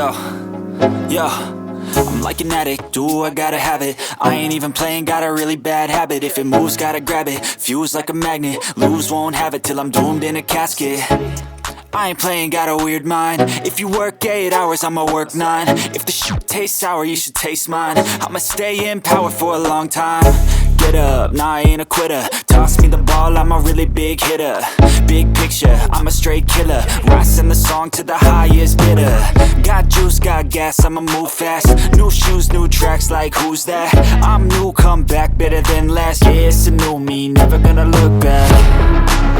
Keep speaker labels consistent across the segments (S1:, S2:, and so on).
S1: Yo, yo, I'm like an addict, do I gotta have it. I ain't even playing, got a really bad habit. If it moves, gotta grab it, fuse like a magnet. Lose, won't have it till I'm doomed in a casket. I ain't playing, got a weird mind. If you work 8 hours, I'ma work 9. If the shit tastes sour, you should taste mine. I'ma stay in power for a long time. Get up, nah, I ain't a quitter. Toss me the ball, I'm a really big hitter. Big picture, I'm a straight killer. Rising the song to the highest bidder. Got juice, got gas, I'ma move fast. New shoes, new tracks, like who's that? I'm new, come back, better than last. Yeah, it's a new me, never gonna look back.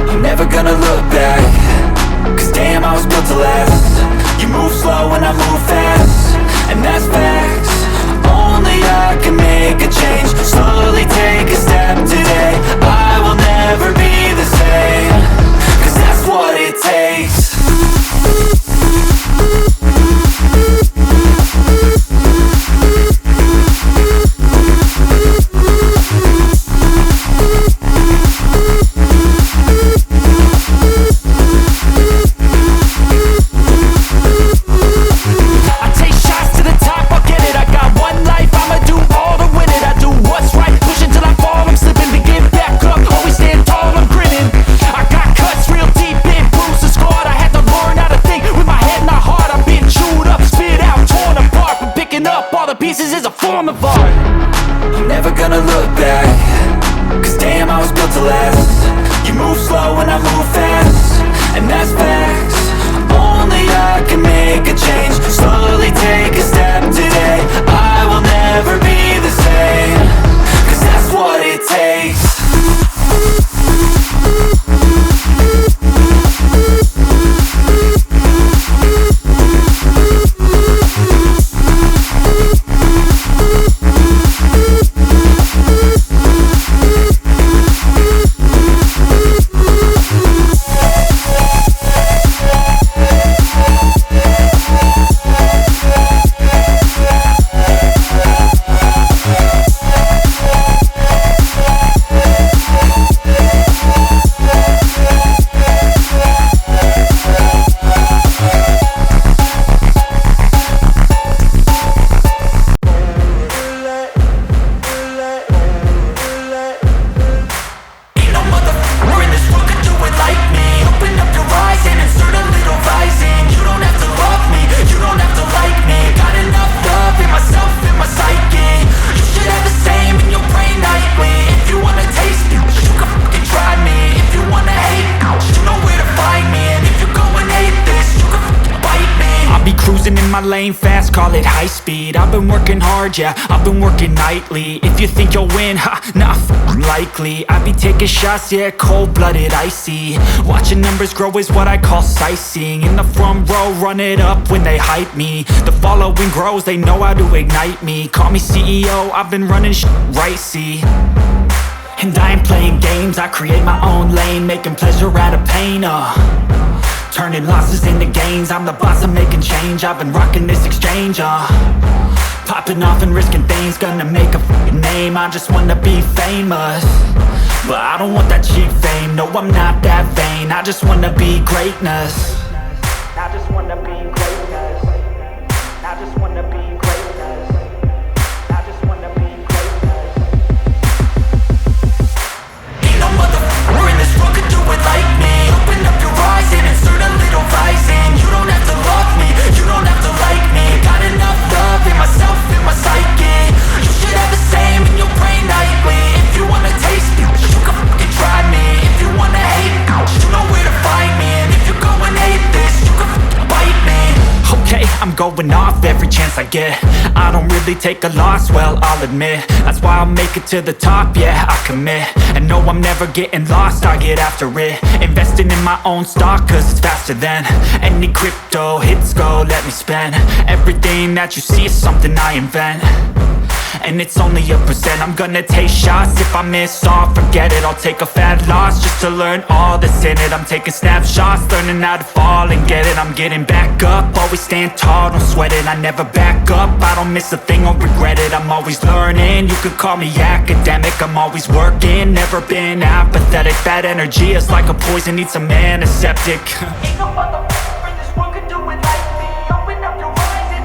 S1: I'm never gonna look back. Cause damn, I was built to last. You move slow and I move fast, and that's facts. Only I can make a change. Slowly take a step today. I will never be the same. Cause that's what it takes. Pieces is a form of art. I'm never gonna look back. Cause damn, I was built to last. You move slow and I move fast, and that's facts. Only I can make a change. Slowly take a step today. I will never be the same. Cause that's what it takes. In my lane fast, call it high speed. I've been working hard, yeah, I've been working nightly. If you think you'll win, ha, not likely. I be taking shots, yeah, cold-blooded, icy. Watching numbers grow is what I call sightseeing. In the front row, run it up when they hype me. The following grows, they know how to ignite me. Call me CEO, I've been running right, see. And I ain't playing games, I create my own lane. Making pleasure out of pain, turning losses into gains. I'm the boss, I'm making change. I've been rocking this exchange, popping off and risking things. Gonna make a f***ing name. I just wanna be famous, but I don't want that cheap fame. No, I'm not that vain. I just wanna be greatness. I just wanna be greatness. I just wanna be greatness. I just wanna be greatness. Ain't no motherfucker in this world could do it like me. Open up your eyes and insert a little rising. You don't have to love me, you don't have to like me. Got enough love in myself, in my psyche. You should have the same in your brain nightly. If you wanna taste me, you can fucking try me. If you wanna hate me, you know where to find me. And if you go and hate this, you can fucking bite me. Okay, I'm going off every chance I get. I don't really take a loss, well, I'll admit. That's why I'll make it to the top, yeah, I commit. And no, I'm never getting lost, I get after it. Investing in my own stock, cause it's faster than any crypto hits go, let me spend. Everything that you see is something I invent, and it's only a percent. I'm gonna take shots, if I miss all, forget it. I'll take a fat loss just to learn all that's in it. I'm taking snapshots, learning how to fall and get it. I'm getting back up, always stand tall, don't sweat it. I never back up, I don't miss a thing or regret it. I'm always learning, you could call me academic. I'm always working, never been apathetic. Bad energy is like a poison, needs some antiseptic. Ain't no motherfucker in this world could do it like me. Open up your eyes and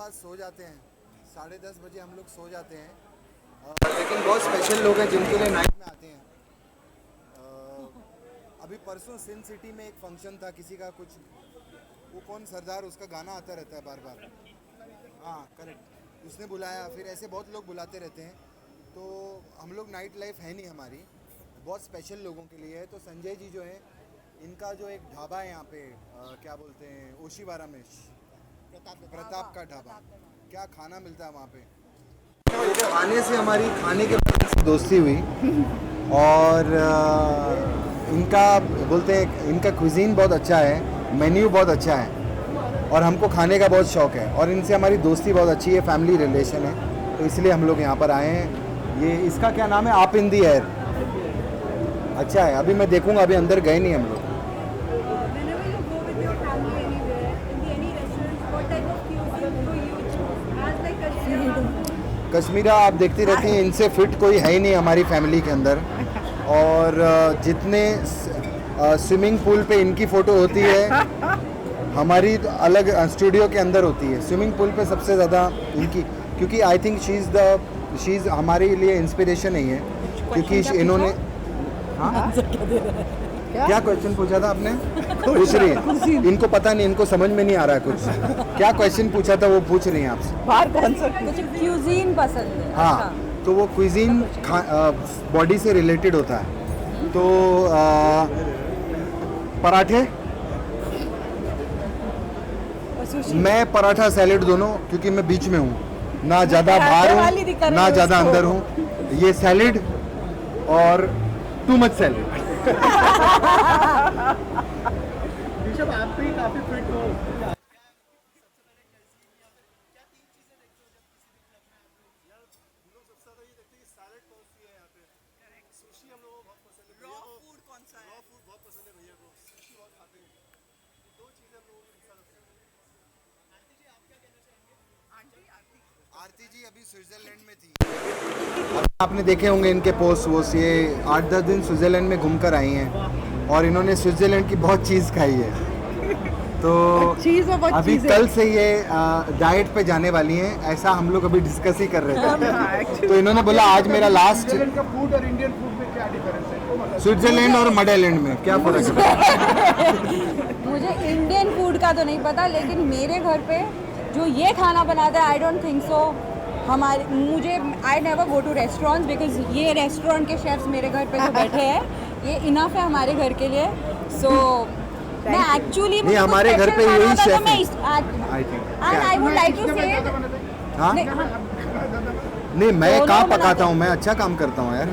S2: पास सो जाते हैं, 10:30 बजे हम लोग सो जाते हैं, लेकिन बहुत special लोग हैं जिनके लिए नाइट में आते हैं। अभी परसों सिन सिटी में एक फंक्शन था किसी का, कुछ वो कौन सरदार, उसका गाना आता रहता है बार बार, हाँ करेक्ट, उसने बुलाया, फिर ऐसे बहुत लोग बुलाते रहते हैं। तो हम लोग नाइट लाइफ है नहीं हमारी, बहुत स्पेशल लोगों के लिए है। तो संजय जी जो है, इनका जो एक ढाबा है यहाँ पे, क्या बोलते हैं, ओशीवारा में, प्रताप का ढाबा, क्या खाना मिलता है वहाँ पे। आने से हमारी खाने के बारे में दोस्ती हुई, और इनका बोलते हैं इनका क्विजीन बहुत अच्छा है, मेन्यू बहुत अच्छा है, और हमको खाने का बहुत शौक़ है, और इनसे हमारी दोस्ती बहुत अच्छी है, फैमिली रिलेशन है, तो इसलिए हम लोग यहाँ पर आए हैं। ये इसका क्या नाम है, आप इन दी एयर, अच्छा है। अभी मैं देखूँगा, अभी अंदर गए नहीं हम लोग। कश्मीरा आप देखती रहती हैं, इनसे फिट कोई है ही नहीं हमारी फैमिली के अंदर, और जितने स्विमिंग पूल पे इनकी फ़ोटो होती है, हमारी तो अलग स्टूडियो के अंदर होती है। स्विमिंग पूल पे सबसे ज़्यादा इनकी, क्योंकि आई थिंक शी इज़ हमारे लिए इंस्पिरेशन नहीं है, क्योंकि इन्होंने, हाँ क्या क्वेश्चन पूछा था आपने, पूछ रही है, इनको पता नहीं, इनको समझ में नहीं आ रहा है कुछ, क्या क्वेश्चन पूछा था वो पूछ रही हैं आपसे।
S3: बाहर कौन सा कुछ क्यूजीन पसंद है?
S2: हाँ,
S3: अच्छा।
S2: तो वो क्विजीन बॉडी से रिलेटेड होता है। तो पराठे, मैं पराठा सैलेड दोनों, क्योंकि मैं बीच में हूँ, ना ज़्यादा बाहर हूँ ना ज़्यादा अंदर हूँ। ये सैलेड और टू मच सैलेड।
S4: आप भी काफी फिट हो।
S2: आरती जी अभी स्विट्जरलैंड में थी, आपने देखे होंगे इनके पोस्ट वोस्ट, ये 8-10 दिन स्विट्जरलैंड में घूमकर आई हैं, और इन्होंने स्विट्जरलैंड की बहुत चीज़ खाई है। तो अभी कल से ये डाइट पे जाने वाली हैं, ऐसा हम लोग अभी डिस्कस ही कर रहे थे। तो इन्होंने बोला आज मेरा लास्ट।
S4: का फूड और इंडियन फूड में क्या डिफरेंस है?
S2: स्विट्जरलैंड और मडेलैंड में क्या फर्क है?
S3: मुझे इंडियन फूड का तो नहीं पता, लेकिन मेरे घर पे जो ये खाना बनाता है, आई डोंट थिंक सो हमारे, मुझे I never go to restaurants, because ये रेस्टोरेंट के शेफ्स मेरे घर पे जो बैठे हैं, ये इनफ है हमारे घर के लिए। सो मैं एक्चुअली
S2: नहीं, हमारे घर पे यही शेफ है,
S3: and I would like to say,
S2: हाँ नहीं, मैं कहाँ पकाता हूँ, मैं अच्छा काम करता हूँ यार।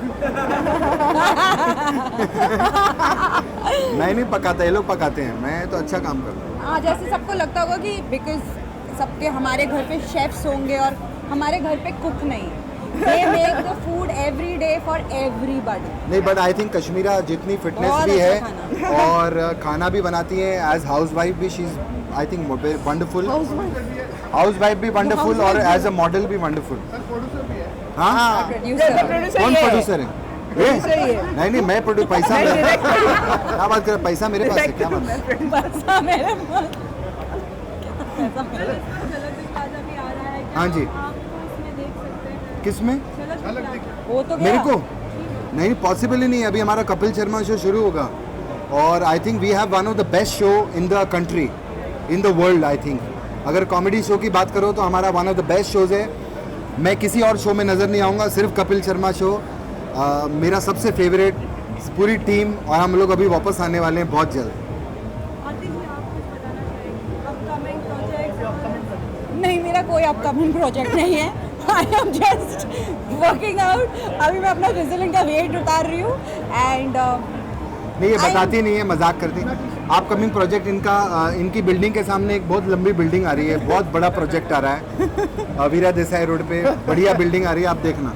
S2: मैं नहीं पकाता, ये लोग पकाते हैं, मैं तो अच्छा काम करता हूँ।
S3: हाँ, जैसे सबको लगता होगा कि बिकॉज सबके हमारे घर पे शेफ्स होंगे और हमारे घर पे कुक नहीं, they make the food every day for everybody।
S2: नहीं, बट आई थिंक कश्मीरा जितनी फिटनेस भी है और खाना भी बनाती है, एज हाउस वाइफ भी she is I think wonderful, house wife भी वंडरफुल, और एज अ मॉडल भी वंडरफुल। हाँ, कौन प्रोड्यूसर है? नहीं नहीं, मैं पैसा क्या बात कर, पैसा मेरे पास है, क्या बात? हाँ जी, किस में?
S3: वो तो
S2: मेरे को नहीं, पॉसिबल ही नहीं। अभी हमारा कपिल शर्मा शो शुरू होगा, और I think we have one of the best show in the country, in the world. I think अगर कॉमेडी शो की बात करो तो हमारा one of the best shows है। मैं किसी और शो में नज़र नहीं आऊँगा, सिर्फ कपिल शर्मा शो मेरा सबसे फेवरेट, पूरी टीम, और हम लोग अभी वापस आने वाले हैं बहुत जल्द।
S3: नहीं, मेरा कोई अपकमिंग प्रोजेक्ट नहीं है, आई एम जस्ट वर्किंग आउट। अभी मैं अपना स्विट्जरलैंड का वेट उतार रही हूँ, एंड
S2: नहीं, ये बताती नहीं है, मजाक करती है। अपकमिंग प्रोजेक्ट इनका, इनकी बिल्डिंग के सामने एक बहुत लंबी बिल्डिंग आ रही है, बहुत बड़ा प्रोजेक्ट आ रहा है वीरा देसाई रोड पे, बढ़िया बिल्डिंग आ रही है, आप देखना।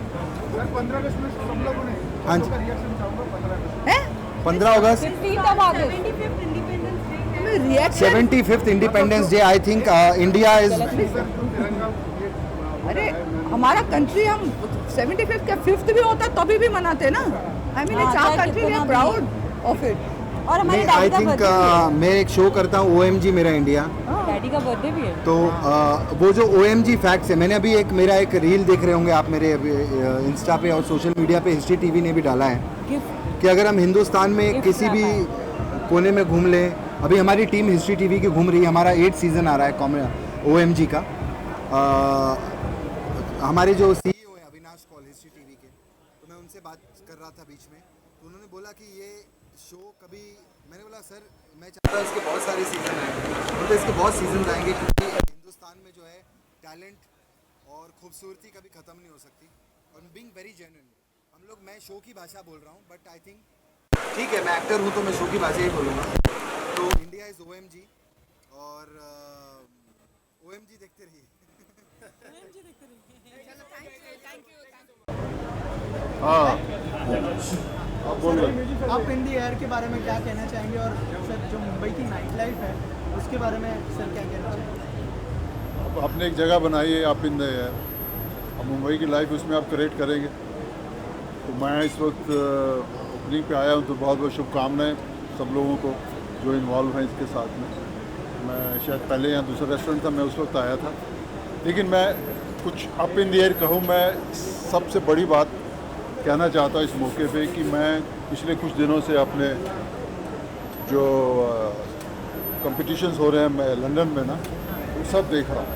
S4: 15 अगस्त में सब लोगों ने,
S2: हाँ जी, 15 अगस्त 75th independence day. I think India is,
S5: अरे हमारा कंट्री, हम 75th का 5th भी होता तभी भी मनाते ना। I mean it's our country, we are proud of it.
S3: और हमारे
S2: आई
S3: डैडी का
S2: थिंक
S3: birthday है।
S2: मैं एक शो करता हूँ OMG मेरा इंडिया,
S3: बेटी का बर्थडे भी है।
S2: तो वो जो OMG फैक्ट्स है, मैंने अभी मेरा एक रील देख रहे होंगे आप मेरे इंस्टा पे और सोशल मीडिया पे हिस्ट्री टीवी ने भी डाला है
S3: गिफ्ट
S2: कि अगर हम हिंदुस्तान में
S3: Gift
S2: किसी भी कोने में घूम लें, अभी हमारी टीम हिस्ट्री टीवी की घूम रही है, हमारा 8 सीज़न आ रहा है OMG का। हमारे जो CEO हैं अविनाश कौल हिस्ट्री टीवी के, तो मैं उनसे बात कर रहा था बीच में, तो उन्होंने बोला कि ये शो कभी, मैंने बोला सर मैं चाहता हूँ इसके बहुत सारे सीज़न आए, तो इसके बहुत सीज़न आएंगे क्योंकि हिंदुस्तान में जो है टैलेंट और खूबसूरती कभी ख़त्म नहीं हो सकती। और बीइंग वेरी जेन्युइन, हम लोग, मैं शो की भाषा बोल रहा हूँ, बट आई थिंक ठीक है, मैं एक्टर हूँ तो मैं शो की भाषा ही बोलूँगा। तो इंडिया इज़ OMG और OMG देखते रहिए।
S6: हाँ आप बोल रहे हैं।
S4: आप इन दी एयर के बारे में क्या कहना चाहेंगे, और सर जो मुंबई की नाइट लाइफ है उसके बारे में सर क्या कहना चाहेंगे?
S6: अब आपने एक जगह बनाई है आप इन द एयर, अब मुंबई की लाइफ उसमें आप क्रिएट करेंगे। तो मैं इस वक्त ओपनिंग पे आया हूँ, तो बहुत बहुत शुभकामनाएं सब लोगों को जो इन्वॉल्व हैं इसके साथ में। मैं शायद पहले यहाँ दूसरा रेस्टोरेंट था, मैं उस वक्त आया था, लेकिन मैं कुछ अप इन द एयर कहूँ, मैं सबसे बड़ी बात कहना चाहता हूँ इस मौके पे कि मैं पिछले कुछ दिनों से अपने जो कंपटीशंस हो रहे हैं मैं लंदन में ना, वो सब देख रहा हूँ।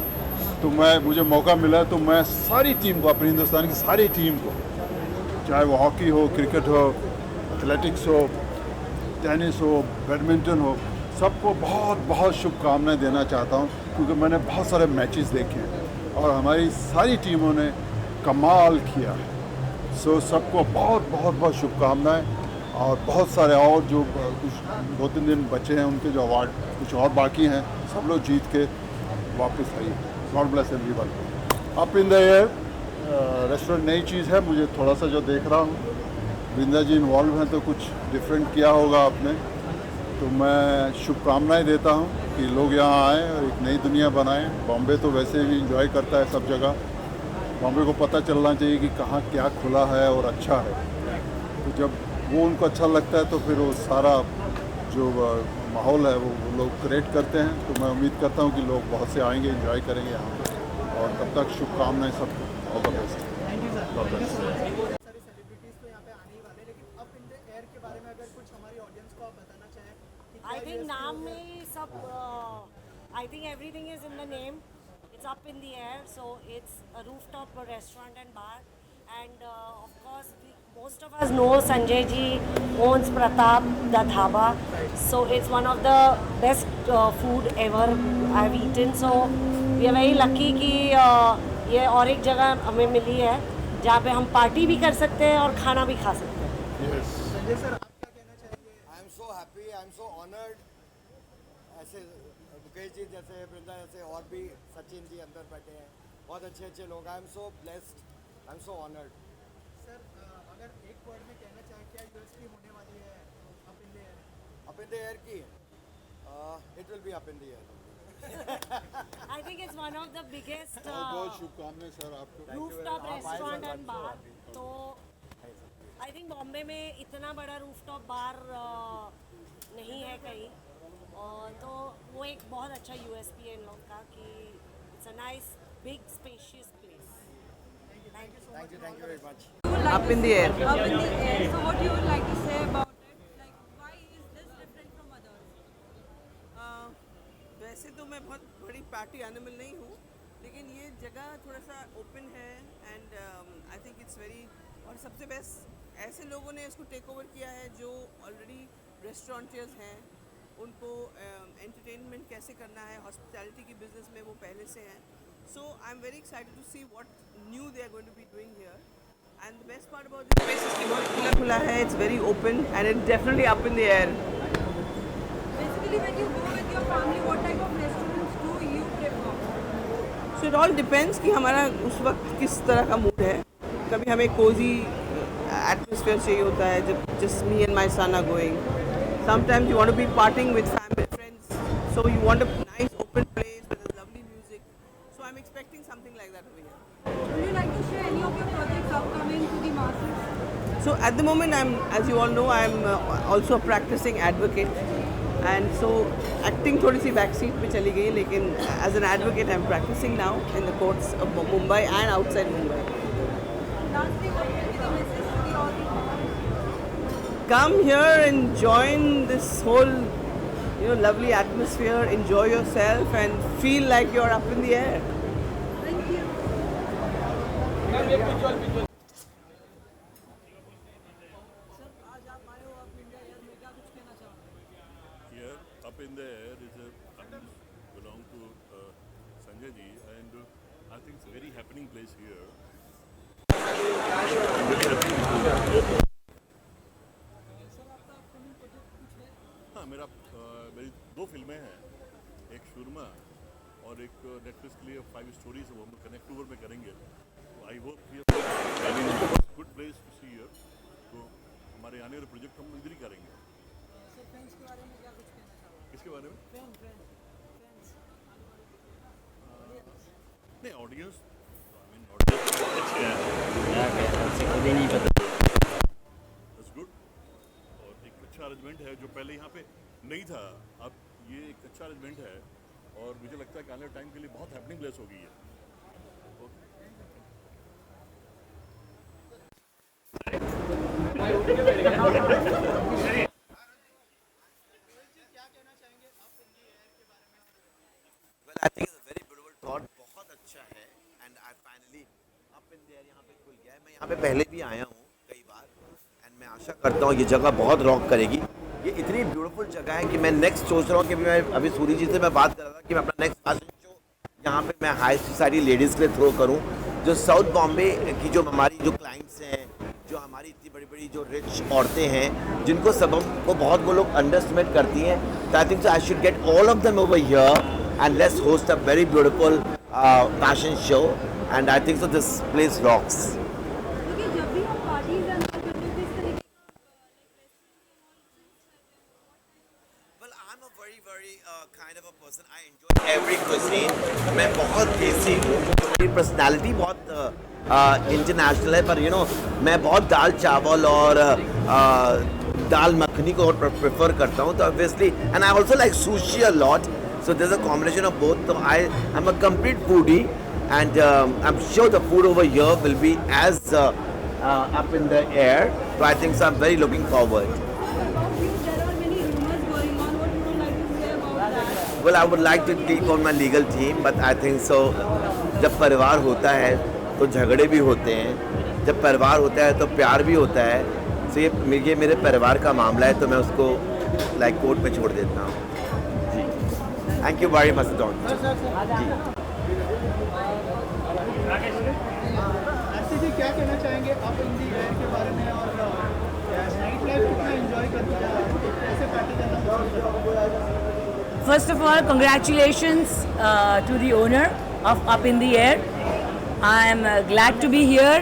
S6: तो मुझे मौका मिला तो मैं सारी टीम को, अपनी हिंदुस्तान की सारी टीम को, चाहे वो हॉकी हो, क्रिकेट हो, एथलेटिक्स हो, टेनिस हो, बैडमिंटन हो, सबको बहुत बहुत शुभकामनाएं देना चाहता हूँ, क्योंकि मैंने बहुत सारे मैचेस देखे हैं और हमारी सारी टीमों ने कमाल किया है। सो सबको बहुत बहुत बहुत शुभकामनाएं। और बहुत सारे और जो कुछ 2-3 दिन बचे हैं उनके जो अवार्ड कुछ और बाकी हैं, सब लोग जीत के वापस आइए। God bless everyone. Up in the air restaurant नई चीज़ है, मुझे थोड़ा सा जो देख रहा हूँ, वृंदा जी इन्वॉल्व हैं तो कुछ डिफरेंट किया होगा आपने, तो मैं शुभकामनाएं देता हूँ कि लोग यहाँ आएँ और एक नई दुनिया बनाएं। बॉम्बे तो वैसे भी इंजॉय करता है सब जगह, बॉम्बे को पता चलना चाहिए कि कहाँ क्या खुला है और अच्छा है। तो जब वो उनको अच्छा लगता है तो फिर वो सारा जो माहौल है वो लोग क्रिएट करते हैं। तो मैं उम्मीद करता हूँ कि लोग बहुत से आएंगे, एंजॉय करेंगे यहाँ पर। और तब तक शुभकामनाएं सबको, ऑल द बेस्ट।
S4: सारे सेलिब्रिटीज तो यहाँ पे आने ही वाले, लेकिन अप इन द एयर के बारे में अगर कुछ हमारी ऑडियंस को आप बताना चाहें कि क्या
S7: I think
S4: USP
S7: नाम
S4: होगा?
S7: में ही सब I think everything is in the name. It's up in the air, so it's a rooftop restaurant and bar. And of course, most of us know Sanjay ji owns Pratap the Dhaba. So it's one of the best food ever I've eaten. So we are very lucky कि ये और एक जगह हमें मिली है जहाँ पे हम पार्टी भी कर सकते हैं और खाना भी खा सकते हैं।
S4: संजय सर आप क्या कहना चाहेंगे?
S8: I am so happy, I am so honoured. ऐसे मुकेश जी जैसे, वृंदा जैसे, और भी सचिन जी अंदर बैठे हैं, बहुत अच्छे अच्छे लोग। I am so blessed, I am so honoured.
S4: Sir अगर एक वर्ड में कहना चाहें क्या USP होने वाली है up in the air?
S8: Up in the air की it will be up in the air.
S7: I think it's one of the biggest
S6: बहुत शुभकामनाएं सर आपको।
S7: rooftop restaurant and bar. तो I think बॉम्बे में इतना बड़ा rooftop bar नहीं है कहीं, और तो वो एक बहुत अच्छा USP है इन लोग का कि it's a nice big spacious place.
S8: Thank you very much.
S5: Up in the air.
S3: Up in the air. So what you would like to say about it? Like, why is this different from others?
S5: वैसे तो मैं बहुत बड़ी party animal नहीं हूँ, लेकिन ये जगह थोड़ा सा ओपन है and I think it's very, और सबसे बेस्ट ऐसे लोगों ने इसको टेक ओवर किया है जो ऑलरेडी रेस्टोरेंटर्स हैं, उनको एंटरटेनमेंट कैसे करना है, हॉस्पिटैलिटी की बिजनेस में वो पहले से हैं। So I am very excited to see what new they are going to be doing here. And the best part about this place is कि बहुत खुला खुला है, it's very open and it definitely up in the air.
S3: Basically, when you go with your family, what type of restaurants do you prefer?
S5: So it all depends कि हमारा उस वक्त किस तरह का मूड है। कभी हमें कोजी एटमॉस्फेयर चाहिए होता है जब just me and my son are going. Sometimes you want to be parting with family friends, so you want a nice open place with lovely music. So I am expecting something like that over here.
S3: Would you like to share any of your projects upcoming to the masses?
S5: So at the moment, as you all know, I'm also a practicing advocate. And so acting थोड़ी सी back seat पे चली गई, लेकिन as an advocate I am practicing now in the courts of Mumbai and outside Mumbai. Come here and join this whole, lovely atmosphere. Enjoy yourself and feel like you're up in the air.
S9: Here, up in the air is belong to Sanjay ji, and I think it's a very happening place here. हाँ, मेरी 2 फिल्में हैं, एक शूरमा और एक Netflix के लिए 5 stories है, वो हम कनेक्ट ओवर में करेंगे. I hope good place to see here. तो हमारे आने वाले प्रोजेक्ट हम इधर ही करेंगे. किसके बारे में? नहीं, ऑडियंस गुड. और एक अच्छा अरेंजमेंट है जो पहले यहाँ पे नहीं था, अब ये एक अच्छा अरेंजमेंट है और मुझे लगता है कि आने वाले टाइम के लिए बहुत हैपनिंग प्लेस हो गई है.
S8: I think it's a very beautiful thought. बहुत अच्छा है and I finally up in there यहाँ पे खुल गया है. मैं यहाँ पे पहले भी आया हूँ कई बार and मैं आशा करता हूँ ये जगह बहुत रॉक करेगी. ये इतनी ब्यूटीफुल जगह है कि मैं नेक्स्ट सोच रहा हूँ कि मैं अभी सूरी जी से मैं बात कर रहा था कि मैं अपना नेक्स्ट फैशन शो यहाँ पे मैं हाई सोसाइटी लेडीज़ के लिए थ्रो करूँ. जो साउथ बॉम्बे की जो हमारी जो क्लाइंट्स हैं, जो हमारी इतनी बड़ी बड़ी जो रिच औरतें हैं, जिनको सब हमको बहुत वो लोग अंडरस्टिमेट करती हैं. तो I think I should get all of them over here and let's host a very beautiful fashion show, and I think so this place rocks. Well, I'm a very kind of a person. I enjoy every cuisine. मैं बहुत देसी हूँ. मेरी personality बहुत international है, पर मैं बहुत दाल चावल और दाल मखनी को prefer करता हूँ. तो obviously, and I also like sushi a lot. So there's a combination of both. So I'm a complete foodie, and I'm sure the food over here will be as up in the air. So I think so I'm very looking forward. Well, I would like to keep on my legal team, but I think so. जब परिवार होता है तो झगड़े भी होते हैं. जब परिवार होता है तो प्यार भी होता है. So ये मेरे परिवार का मामला है, तो मैं उसको कोर्ट में छोड़ देता हूँ. Thank you very much, Don.
S4: आरती जी क्या कहना चाहेंगे आप इन दी एयर के बारे में, और नाइट लाइफ कितना एंजॉय करते हैं, कैसे पार्टी करना पसंद करते हैं?
S7: First of all, congratulations to the owner of Up in the Air. I am glad to be here.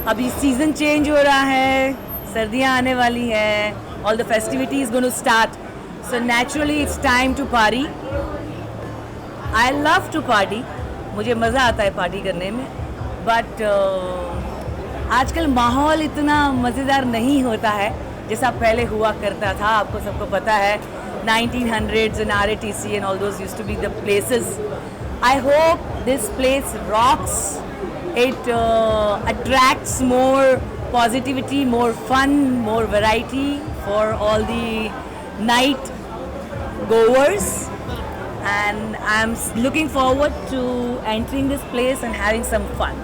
S7: अभी सीजन चेंज हो रहा है, सर्दियाँ आने वाली हैं, all the festivities going to start. So naturally it's time to party. I love to party. मुझे मज़ा आता है पार्टी करने में. But आजकल माहौल इतना मज़ेदार नहीं होता है जैसा पहले हुआ करता था. आपको सबको पता है 1900s and RATC and all those used to be the places. I hope this place rocks. It attracts more positivity, more fun, more variety for all the night goers, and I'm looking forward to entering this place and having some fun.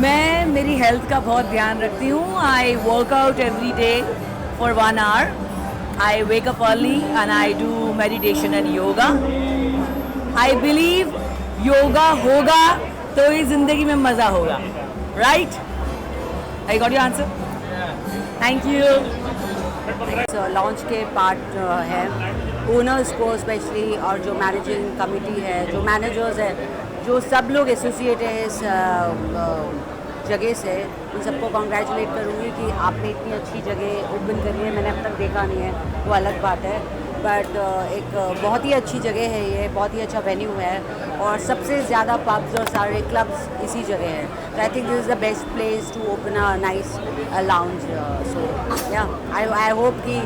S7: मैं मेरी health का बहुत ध्यान रखती हूँ. I work out every day for 1 hour. I wake up early and I do meditation and yoga. I believe yoga होगा तो ही ज़िंदगी में मज़ा होगा. Right? I got your answer? Thank you.
S3: Launch के पार्ट है ओनर्स को स्पेशली, और जो मैनेजिंग कमिटी है, जो मैनेजर्स है, जो सब लोग एसोसिएट है इस जगह से, उन सबको कॉन्ग्रेचुलेट करूँगी कि आपने इतनी अच्छी जगह ओपन करी है. मैंने अब तक देखा नहीं है, वो अलग बात है.
S7: बट एक बहुत ही अच्छी जगह है ये, बहुत ही अच्छा वेन्यू है और सबसे ज़्यादा पब्स और सारे क्लब्स इसी जगह है. तो I think this is the best place to open a nice lounge. So yeah I hope कि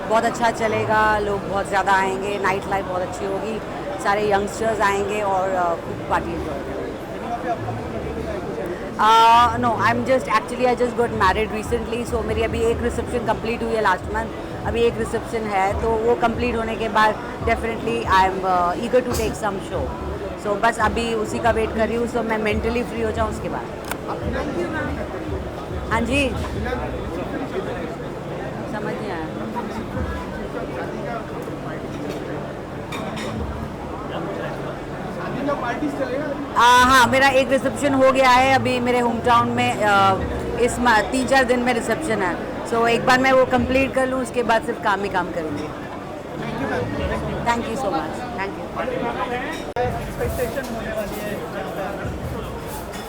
S7: बहुत अच्छा चलेगा, लोग बहुत ज़्यादा आएंगे, नाइट लाइफ बहुत अच्छी होगी, सारे यंगस्टर्स आएंगे और खूब पार्टी एंजॉय करेंगे. No I am just actually I just got married recently, so मेरी अभी एक रिसेप्शन कंप्लीट हुई है लास्ट मंथ, अभी एक रिसेप्शन है, तो वो कंप्लीट होने के बाद definitely I am eager to take some show. So बस अभी उसी का वेट कर रही हूँ, सो मैं मेंटली फ्री हो जाऊँ उसके बाद. हाँ जी, समझ नहीं आया. हाँ, मेरा एक रिसेप्शन हो गया है अभी मेरे होम टाउन में. इस 3-4 दिन में रिसेप्शन है, सो एक बार मैं वो कंप्लीट कर लूँ, उसके बाद सिर्फ काम ही काम करूँगी. Thank you so much. Thank you.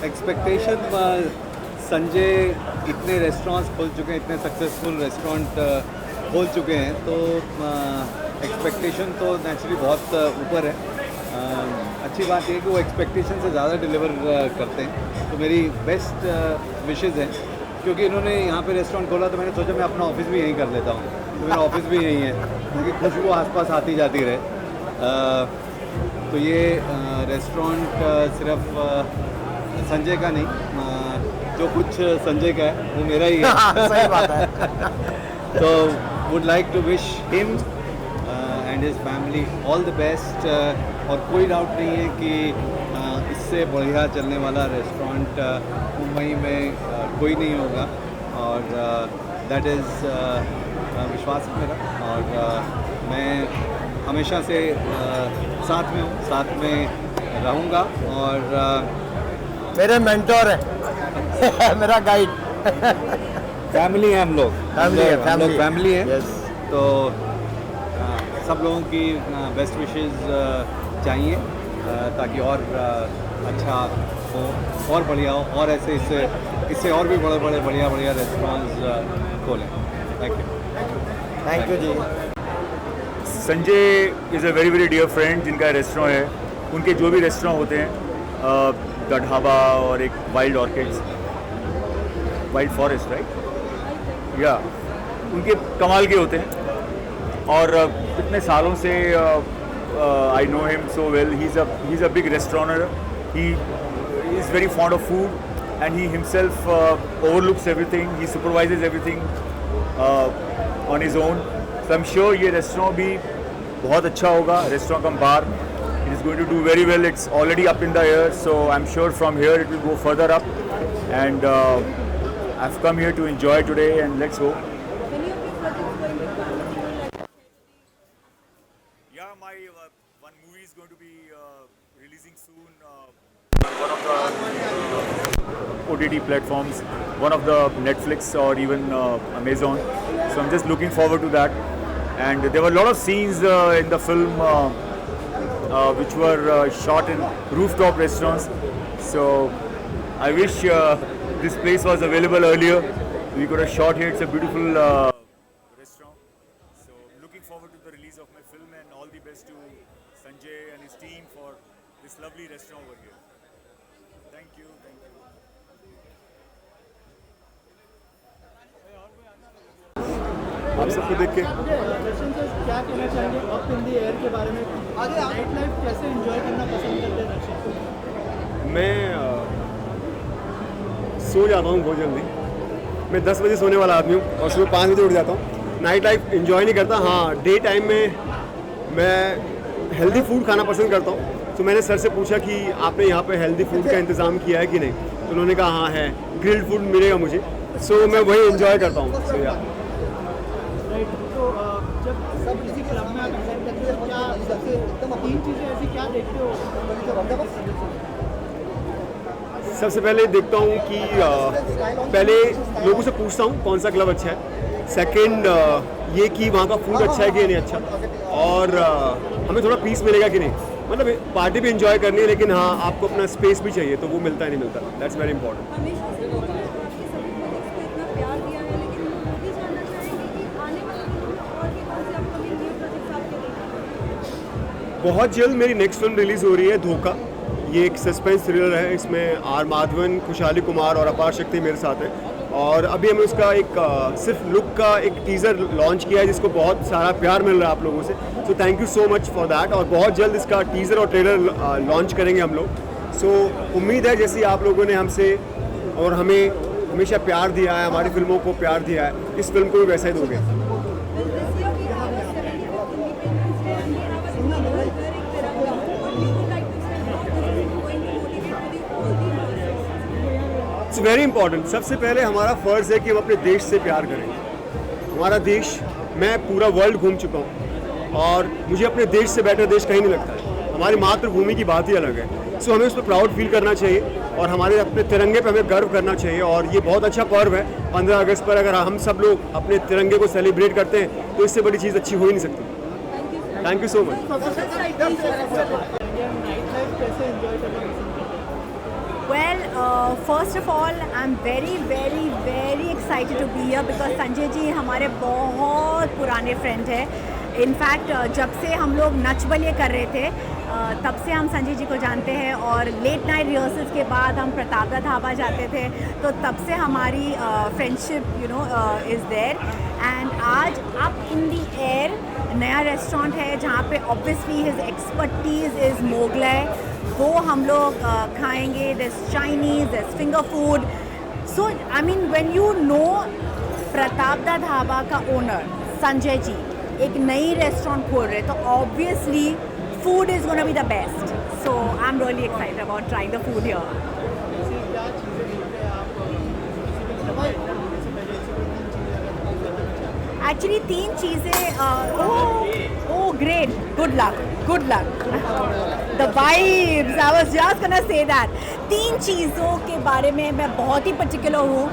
S10: Expectation Sanjay इतने रेस्टोरेंट्स खोल चुके हैं, इतने सक्सेसफुल रेस्टोरेंट खोल चुके हैं, तो एक्सपेक्टेशन तो नेचुरली बहुत ऊपर है. अच्छी बात यह है कि वो एक्सपेक्टेशन से ज़्यादा डिलीवर करते हैं, तो मेरी बेस्ट विशेज़ हैं. क्योंकि इन्होंने यहाँ पे रेस्टोरेंट खोला तो मैंने सोचा मैं अपना ऑफिस भी यहीं कर लेता हूँ, तो मेरा ऑफिस भी यहीं है, क्योंकि खुशबू आसपास आती जाती रहे. तो ये रेस्टोरेंट सिर्फ संजय का नहीं, जो कुछ संजय का है वो मेरा ही है.
S2: सही बात है.
S10: तो would like to wish him and his family all the best. और कोई डाउट नहीं है कि इससे बढ़िया चलने वाला रेस्टोरेंट मुंबई में कोई नहीं होगा, और दैट इज़ विश्वास है मेरा. और मैं हमेशा से साथ में हूँ, साथ में रहूँगा, और
S2: मेरे मेंटोर है मेरा गाइड.
S10: फैमिली है हम लोग, फैमिली है.
S2: Yes.
S10: तो सब लोगों की बेस्ट विशेस चाहिए, ताकि और अच्छा हो और बढ़िया हो, और ऐसे इससे और भी बड़े बढ़िया रेस्टोरेंट्स खोलें. Thank you ji.
S11: Sanjay is a very dear friend, जिनका रेस्टोरेंट है. उनके जो भी रेस्टोरेंट होते हैं, द ढाबा और एक wild orchids, wild forest, right, या उनके कमाल के होते हैं. और इतने सालों से I know him so well. He is a big restaurateur. He is very fond of food and he himself overlooks everything. He supervises everything on his own. So I am sure ये restaurant भी बहुत अच्छा होगा. Restaurant cum bar, it is going to do very well. It's already up in the air, so I'm sure from here it will go further up. And I've come here to enjoy today, and let's go. Yeah, my one movie is going to be releasing soon on one of the OTT platforms, one of the Netflix or even Amazon. So I'm just looking forward to that. And there were a lot of scenes in the film which were shot in rooftop restaurants. So I wish this place was available earlier. We could have shot here. It's a beautiful restaurant. So looking forward to the release of my film, and all the best to Sanjay and his team for this lovely restaurant over here. Thank you.
S10: आप सबको देख के
S4: दर्शन से क्या कहना चाहेंगे up in the air के बारे में? नाइट लाइफ कैसे एंजॉय करना पसंद करते हैं दर्शन?
S12: मैं सो जाता हूँ बहुत जल्दी. मैं 10 बजे सोने वाला आदमी हूँ और सुबह 5 बजे उठ जाता हूँ. नाइट लाइफ एंजॉय नहीं करता. हाँ, डे टाइम में मैं हेल्दी फूड खाना पसंद करता हूँ. तो मैंने सर से पूछा कि आपने यहाँ पे हेल्दी फूड का इंतज़ाम किया है कि नहीं, तो उन्होंने कहा हाँ है, ग्रिल्ड फूड मिलेगा मुझे. सो मैं वही एंजॉय करता हूँ. सो या
S4: तो जब सब किसी क्लब में आप एक्सरसाइज करते हो, क्या सबसे 3 चीज़ें ऐसी क्या देखते हो?
S12: सबसे पहले देखता हूँ कि पहले लोगों से पूछता हूँ कौन सा क्लब अच्छा है. सेकंड ये कि वहाँ का फूड अच्छा है कि नहीं अच्छा, और हमें थोड़ा पीस मिलेगा कि नहीं. मतलब पार्टी भी एंजॉय करनी है, लेकिन हाँ आपको अपना स्पेस भी चाहिए, तो वो मिलता है नहीं मिलता. That's very important. बहुत जल्द मेरी नेक्स्ट फिल्म रिलीज़ हो रही है, धोखा। ये एक सस्पेंस थ्रिलर है, इसमें आर माधवन, खुशहाली कुमार और अपार शक्ति मेरे साथ हैं। और अभी हमने उसका एक सिर्फ लुक का एक टीज़र लॉन्च किया है, जिसको बहुत सारा प्यार मिल रहा है आप लोगों से। So thank you so much for that. और बहुत जल्द इसका टीज़र और ट्रेलर लॉन्च करेंगे हम लोग। सो उम्मीद है जैसे आप लोगों ने हमसे और हमें हमेशा प्यार दिया है, हमारी फिल्मों को प्यार दिया है, इस फिल्म को भी वैसा ही दोगे। It's very important. सबसे पहले हमारा फ़र्ज़ है कि हम अपने देश से प्यार करें। हमारा देश, मैं पूरा वर्ल्ड घूम चुका हूँ और मुझे अपने देश से बेटर देश कहीं नहीं लगता है। हमारी मातृभूमि की बात ही अलग है। सो हमें उस पर प्राउड फील करना चाहिए और हमारे अपने तिरंगे पर हमें गर्व करना चाहिए। और ये बहुत अच्छा पर्व है 15 अगस्त पर। अगर हम सब लोग अपने तिरंगे को सेलिब्रेट करते हैं तो इससे बड़ी चीज़ अच्छी हो ही नहीं सकती। Thank you so much.
S13: Well, first of all, I'm very, very, very excited to be here because Sanjay ji हमारे बहुत पुराने फ्रेंड हैं। इनफैक्ट जब से हम लोग नच बलिए कर रहे थे तब से हम संजय जी को जानते हैं और लेट नाइट रिहर्सल्स के बाद हम प्रतापदा ढाबा जाते थे, तो तब से हमारी फ्रेंडशिप इज़ देयर। एंड आज अप इन दी एयर नया रेस्टोरेंट है जहाँ पे obviously his expertise is Mughlai, वो हम लोग खाएंगे। This Chinese, this finger food. So I mean when you know Pratapda dhaba का ओनर संजय जी एक नई रेस्टोरेंट खोल रहे तो obviously food is gonna be the best. So I am really excited about trying the food here. Actually 3 चीज़ें। Oh great, good luck. The vibes, I was just gonna say that. 3 चीज़ों के बारे में मैं बहुत ही पर्टिकुलर हूँ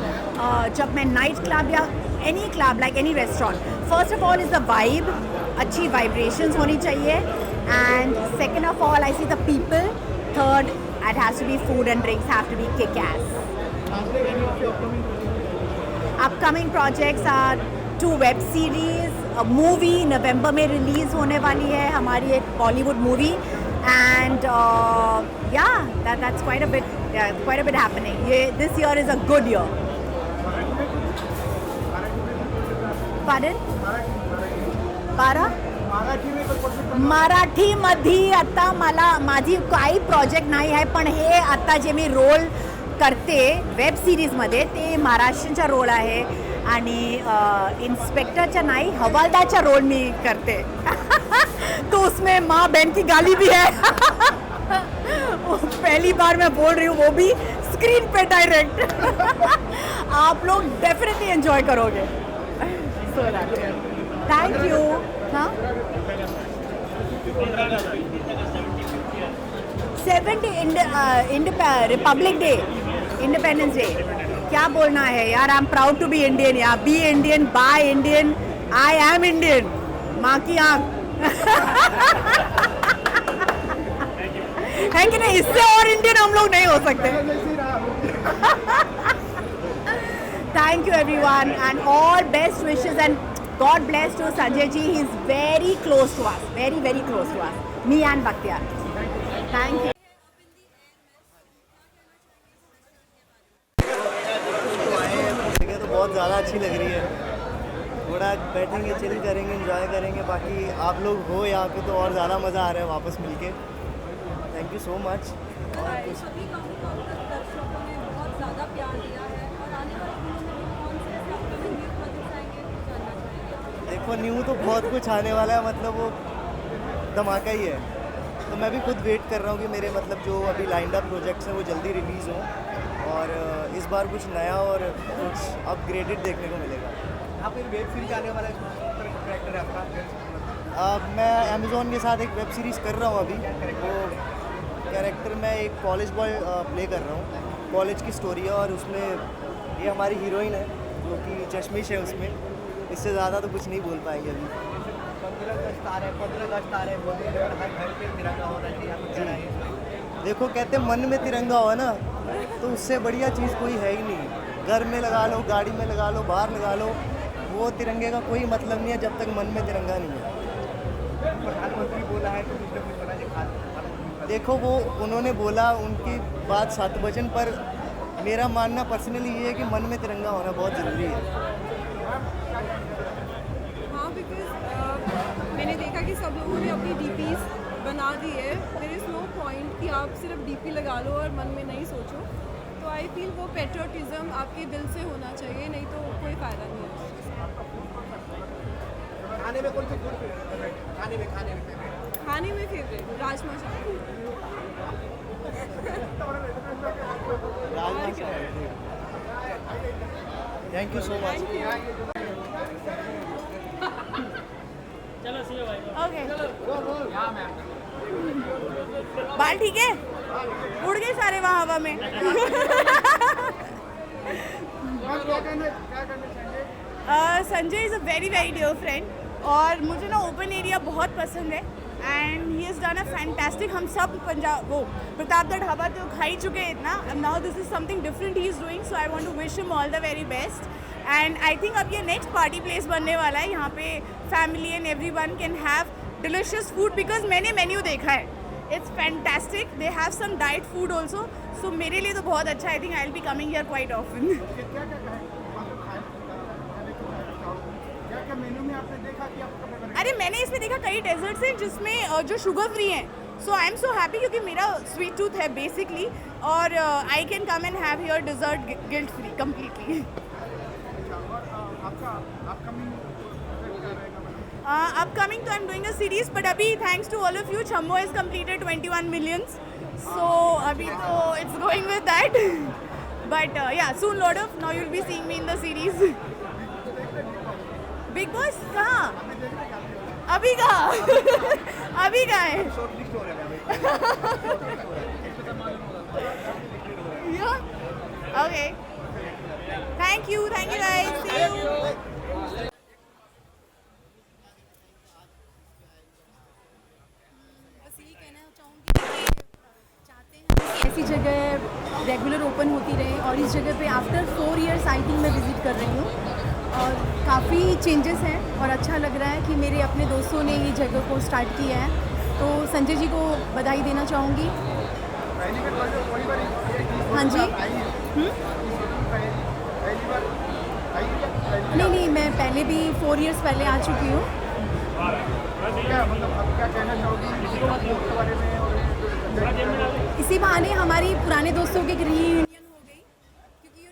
S13: जब मैं नाइट क्लब या any club like any restaurant. First of all is the vibe, अच्छी वाइब्रेशंस होनी चाहिए। And second of all I see the people. Third, it has to be food and drinks have to be kick ass. Upcoming projects are 2 web series, movie November में release होने वाली है हमारी एक Bollywood movie. And yeah that's quite a bit happening. ये this year is a good year. Pardon? मराठीमध्ये आता मला माझी काही प्रोजेक्ट नाही आहे, पण हे आता जे मी रोल करते वेब सिरीजमध्ये ते महाराष्ट्राचा रोल आहे आणि इंस्पेक्टरचा नाही हवालदारचा रोल मी करते। तो उसमें माँ बहन की गाली भी है। पहली बार मैं बोल रही हूँ, वो भी स्क्रीन पे डायरेक्ट। आप लोग डेफिनेटली एंजॉय करोगे। So thank you. हाँ 7th Republic day, independence day. क्या बोलना है यार, I am proud to be Indian यार। Be Indian, buy Indian, I am Indian. माँ की आँख है कि नहीं, इससे और इंडियन हम लोग नहीं हो सकते। Thank you everyone and all best wishes and God bless to Sanjay ji. He is very close to us, very very close to us, me and Bakhtiyar. Thank you.
S14: तो बहुत ज़्यादा अच्छी लग रही है। थोड़ा बैठेंगे, चिल करेंगे, एंजॉय करेंगे। बाकी आप लोग हो यहाँ पे तो और ज़्यादा मज़ा आ रहा है वापस मिलके। Thank you so much. देखो न्यू तो बहुत कुछ आने वाला है, मतलब वो धमाका ही है। तो मैं भी खुद वेट कर रहा हूँ कि मेरे मतलब जो अभी लाइंड अप प्रोजेक्ट्स हैं वो जल्दी रिलीज़ हों और इस बार कुछ नया और कुछ अपग्रेडेड देखने को मिलेगा।
S4: आप एक वेब सीरीज आने वाला कैरेक्टर है आपका?
S14: मैं अमेज़ॉन के साथ एक वेब सीरीज़ कर रहा हूँ अभी। वो कैरेक्टर मैं एक कॉलेज बॉय प्ले कर रहा हूँ। कॉलेज की स्टोरी है और उसमें ये हमारी हीरोइन है जो कि चश्मिश है उसमें। इससे ज़्यादा तो कुछ नहीं बोल पाएंगे अभी।
S4: 15 अगस्त आ रहे हैं, हर घर पे तिरंगा होना चाहिए।
S14: देखो कहते मन में तिरंगा हो ना तो उससे बढ़िया चीज़ कोई है ही नहीं। घर में लगा लो, गाड़ी में लगा लो, बाहर लगा लो, वो तिरंगे का कोई मतलब नहीं है जब तक मन में तिरंगा नहीं है।
S4: प्रधानमंत्री बोला है तो कुछ ना कुछ बोला कि प्रधानमंत्री
S14: देखो वो उन्होंने बोला, उनकी बात सात वचन, पर मेरा मानना पर्सनली ये है कि मन में तिरंगा होना बहुत ज़रूरी है।
S3: हाँ, बिकॉज मैंने देखा कि सब लोगों ने अपनी डीपीज बना दी है। देयर इज़ नो पॉइंट कि आप सिर्फ डीपी लगा लो और मन में नहीं सोचो। तो आई फील वो पेट्रियोटिज्म आपके दिल से होना चाहिए, नहीं तो कोई फ़ायदा नहीं है।
S4: खाने में कौन सी फूड
S3: खाने में फेवरेट राजमा चावल।
S14: Thank you so much.
S13: Okay, बाल ठीक है? उड़ गए सारे वहाँ हवा में। Sanjay is a very very dear friend, और मुझे ना ओपन एरिया बहुत पसंद है and he has done a fantastic. हम सब पंजाब वो प्रताप दा ढाबा तो खा ही चुके हैं इतना, अब now this is something different he is doing, so I want to wish him all the very best. And I think अब ये नेक्स्ट पार्टी प्लेस बनने वाला है, यहाँ पे family and everyone can have delicious food, because मैंने menu देखा है, it's fantastic. They have some diet food also, so मेरे लिए तो बहुत अच्छा। I think I will be coming here quite often. अरे मैंने इसमें देखा कई डेजर्ट्स हैं जिसमें जो शुगर फ्री हैं, so I am so happy क्योंकि मेरा स्वीट टूथ है बेसिकली, और I can come and have your dessert guilt free completely. Upcoming तो I am doing a series, but अभी thanks to all of you Chammo is completed 21 millions, so अभी तो it's going with that, but yeah soon lot of now you will be seeing me in the series. Bigg Boss कहाँ? अभी कहाँ? अभी कहाँ है? Okay, thank you guys, see you.
S3: ऐसी जगह रेगुलर ओपन होती रहे, और इस जगह पे आफ्टर 4 इयर्स आई थिंक मैं विज़िट कर रही हूँ, और काफ़ी चेंजेस हैं और अच्छा लग रहा है कि मेरे अपने दोस्तों ने ये जगह को स्टार्ट किया है, तो संजय जी को बधाई देना चाहूँगी। हाँ जी। नहीं, मैं पहले भी 4 इयर्स पहले आ चुकी हूँ। इसी बहाने हमारी पुराने दोस्तों की रियूनियन हो गई, क्योंकि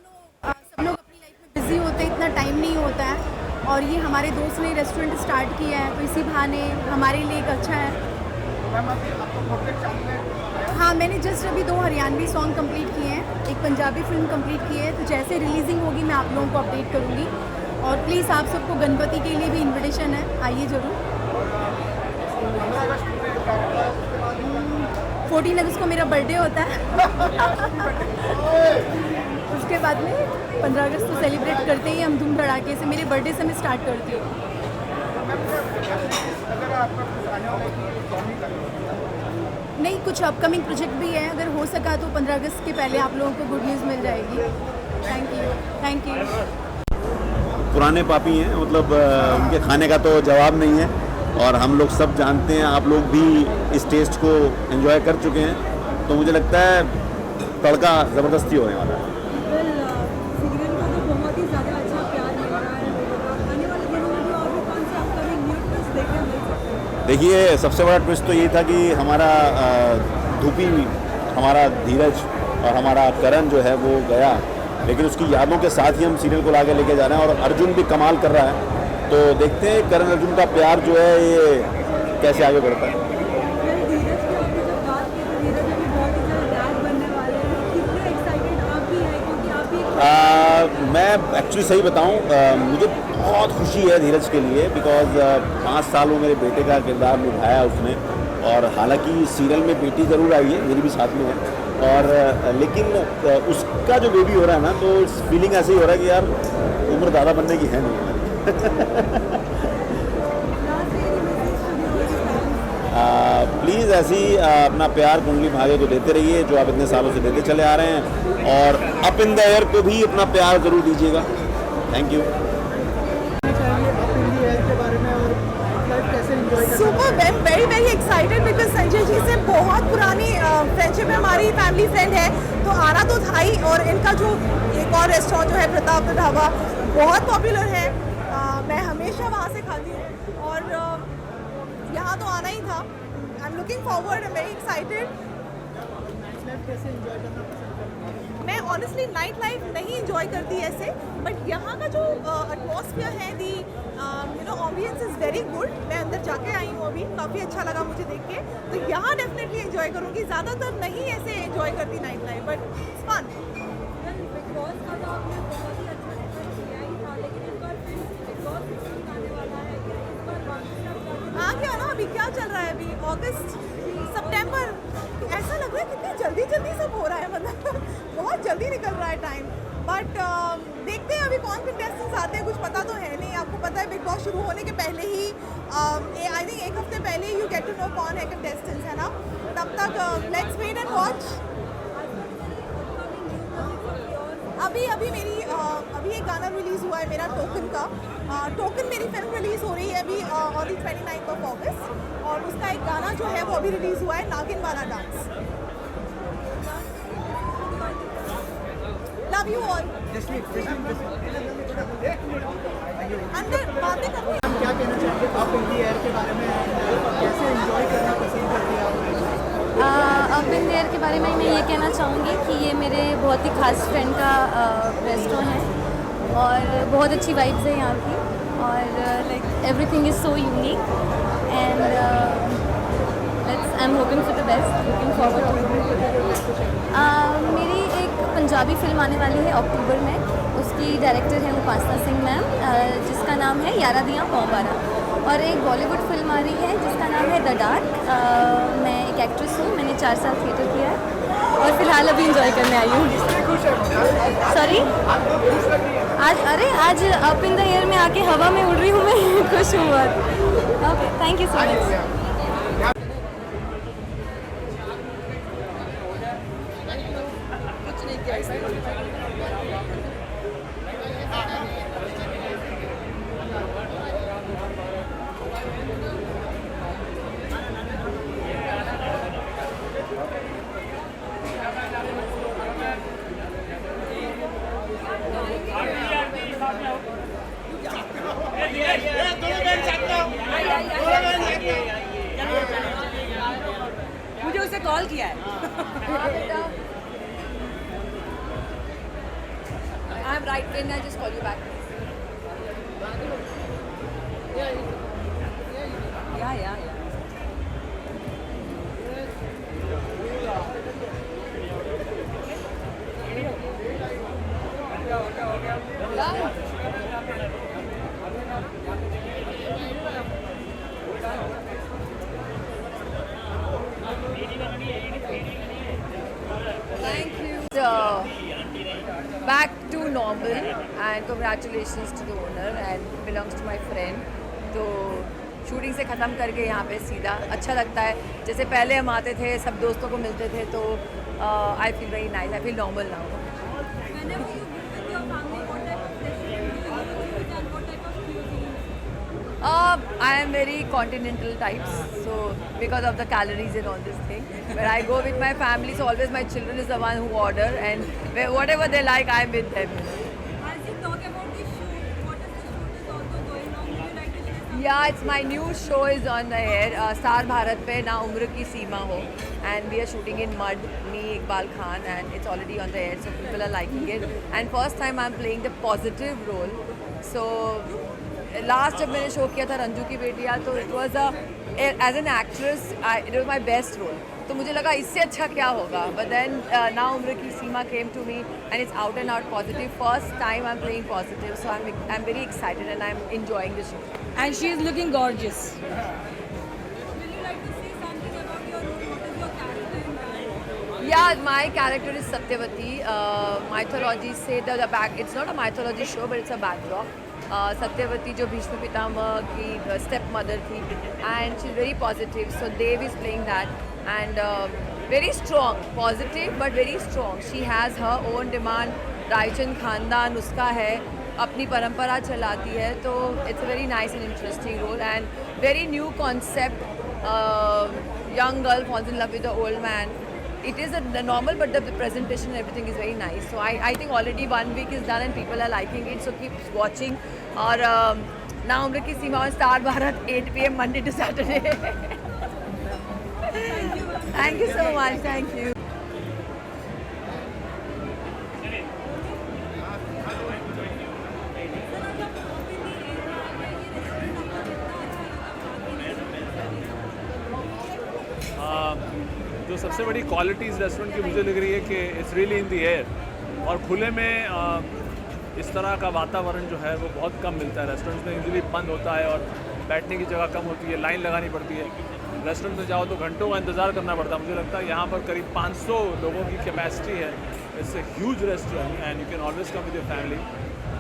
S3: सब लोग अपनी लाइफ में बिजी होते हैं, इतना टाइम नहीं होता है, और ये हमारे दोस्त ने रेस्टोरेंट स्टार्ट किया है, तो इसी बहाने हमारे लिए एक अच्छा है। हाँ, मैंने जस्ट अभी 2 हरियाणवी सॉन्ग कंप्लीट किए हैं, एक पंजाबी फिल्म कंप्लीट की है, तो जैसे रिलीजिंग होगी मैं आप लोगों को अपडेट करूँगी। और प्लीज़ आप सबको गणपति के लिए भी इन्विटेशन है, आइए ज़रूर। 14 अगस्त को मेरा बर्थडे होता है। उसके बाद में 15 अगस्त को सेलिब्रेट करते ही हम धूम धड़ाके से, मेरे बर्थडे से मैं स्टार्ट करती हूँ। नहीं, कुछ अपकमिंग प्रोजेक्ट भी है, अगर हो सका तो 15 अगस्त के पहले आप लोगों को गुड न्यूज़ मिल जाएगी। Thank you.
S8: पुराने पापी हैं, मतलब उनके खाने का तो जवाब नहीं है, और हम लोग सब जानते हैं, आप लोग भी इस टेस्ट को एंजॉय कर चुके हैं, तो मुझे लगता है तड़का ज़बरदस्ती होने वाला है।
S3: सीरियल को तो बहुत ही ज़्यादा अच्छा प्यार मिल रहा है लोगों का। आने वाले दिनों में और भी कौन सा अपकमिंग न्यू ट्विस्ट देखने मिल सकते हैं?
S8: देखिए, सबसे बड़ा ट्विस्ट तो ये था कि हमारा धूपी, हमारा धीरज और हमारा करण जो है वो गया, लेकिन उसकी यादों के साथ ही हम सीरियल को आगे लेके जा रहे हैं, और अर्जुन भी कमाल कर रहा है, तो देखते हैं करण अर्जुन का प्यार जो है ये कैसे आगे बढ़ता है। मैं एक्चुअली सही बताऊं, मुझे बहुत खुशी है धीरज के लिए, बिकॉज 5 साल वो मेरे बेटे का किरदार निभाया उसने, और हालांकि सीरियल में बेटी ज़रूर आई है, मेरी भी साथ में है, और लेकिन उसका जो बेबी हो रहा है ना, तो फीलिंग ऐसे ही हो रहा है कि यार उम्र ज़्यादा बनने की है नहीं हमारी। प्लीज़ ऐसे ही अपना प्यार कुंडली भाग्य को देते रहिए, जो आप इतने सालों से देते चले आ रहे हैं, और अप इन द एयर को भी अपना प्यार ज़रूर दीजिएगा। Thank you.
S15: Super, I am very very excited because Sanjay ji से बहुत पुरानी फ्रेंडशिप है, हमारी फैमिली फ्रेंड है, तो आना तो था ही। और इनका जो एक और रेस्टोरेंट जो है प्रताप ढाबा बहुत पॉपुलर है, मैं हमेशा वहाँ से खाती हूँ और यहाँ तो आना ही था। I am looking forward, I am very excited.
S4: कैसे एंजॉय करना पसंद करते हैं?
S15: मैं ऑनेस्टली नाइट लाइफ नहीं इंजॉय करती ऐसे, बट यहाँ का जो एटमॉस्फेयर है, दी ऑम्बियंस इज़ वेरी गुड। मैं अंदर जाके आई हूँ अभी, काफ़ी अच्छा लगा मुझे देख के, तो यहाँ डेफिनेटली एंजॉय करूँगी। ज़्यादातर नहीं ऐसे एंजॉय करती night life, but it's fun.
S3: Bigg Boss का तो आपने बहुत ही अच्छा एफर्ट किया ही था, लेकिन इस बार फिर बिग बॉस 16 आने वाला है, इस बार वापस
S15: आ गया ना, अभी क्या चल रहा है, अभी अगस्त सितंबर, ऐसा लग रहा है कितनी जल्दी जल्दी सब हो रहा है, मतलब बहुत जल्दी निकल रहा है टाइम। बट देखते हैं अभी कौन कंटेस्टेंट्स आते हैं, कुछ पता तो है नहीं। आपको पता है बिग बॉस शुरू होने के पहले ही आई थिंक एक हफ्ते पहले यू गेट टू नो कौन है कंटेस्टेंट्स, है ना। तब तक लेट्स वेट एंड वॉच। अभी मेरी अभी एक गाना रिलीज़ हुआ है मेरा टोकन का। टोकन मेरी फिल्म रिलीज़ हो रही है अभी ऑन दी 29 ऑफ अगस्त, और उसका एक गाना जो है वो अभी रिलीज़ हुआ है, नागिन वाला डांस। Love you all. अंदर बातें करनी।
S4: हम क्या कहना चाहेंगे आप इन दी एयर के बारे में, कैसे एंजॉय करना पसंद करते हैं आप?
S16: अप इन द एयर के बारे में मैं ये कहना चाहूँगी कि ये मेरे बहुत ही खास फ्रेंड का रेस्टोरेंट है और बहुत अच्छी वाइब्स है यहाँ की, और like everything is so unique and I am hoping for the best, looking forward to. मेरी एक पंजाबी फिल्म आने वाली है अक्टूबर में, उसकी डायरेक्टर है उपासना सिंह मैम, जिसका नाम है यारा दियाँ पौबारा, और एक बॉलीवुड फिल्म आ रही है जिसका नाम है द डार्क। मैं एक एक्ट्रेस हूँ, मैंने 4 साल थिएटर किया है और फिलहाल अभी इंजॉय करने आई हूँ। सॉरी, आज अप इन द एयर में आके हवा में उड़ रही हूँ मैं, खुश हूँ बहुत। Okay, thank you so much.
S3: मुझे उसे कॉल किया है। I am right when, I just call you back. या
S16: Thank you. Back to normal and congratulations to the owner and belongs to my friend. तो शूटिंग से ख़त्म करके यहाँ पे सीधा अच्छा लगता है, जैसे पहले हम आते थे सब दोस्तों को मिलते थे, तो I feel very nice, I feel normal now. I am very continental types, so because of the calories and all this thing. But I go with my family, so always my children is the one who order, and whatever they like, I am with them.
S3: As you talk about the shoot, what is the shoot is also going on? Would you like to share something?
S16: Yeah, it's my new show is on the air, Star Bharat pe Na Umr Ki Seema Ho, and we are shooting in mud, me, Iqbal Khan, and it's already on the air, so people are liking it. And first time I'm playing the positive role, so last जब मैंने show किया था रंजू की बेटियाँ, तो it was as an actress it was my best role, तो मुझे लगा इससे अच्छा क्या होगा, but then Na Umra Ki Seema came to me and it's out and out positive, first time I am playing positive, so I am very excited and I am enjoying the show
S3: and she is looking gorgeous.
S16: Yeah, my character is Satyavati. Mythology say the back. It's not a mythology show, but it's a backdrop. Satyavati जो भीष्म पितामह की step mother थी, and she's very positive. So Dev is playing that, and very strong, positive but very strong. She has her own demand. Raichand खानदान उसका है,
S17: अपनी परंपरा चलाती है, तो it's a very nice and interesting role and very new concept. Young girl falls in love with the old man. It is a normal, but the presentation and everything is very nice. So I think already 1 week is done and people are liking it. So keep watching. और ना उम्र की सीमा और star Bharat 8 PM Monday to Saturday. Thank you so much. Thank you.
S18: जो सबसे बड़ी quality इस restaurant की मुझे लग रही है कि it's really in the air, और खुले में इस तरह का वातावरण जो है वो बहुत कम मिलता है. रेस्टोरेंट्स में यूजुअली बंद होता है और बैठने की जगह कम होती है, लाइन लगानी पड़ती है. रेस्टोरेंट में जाओ तो घंटों का इंतज़ार करना पड़ता है. मुझे लगता है यहाँ पर करीब 500 लोगों की कैपेसिटी है. It's a huge restaurant and you can always come with your family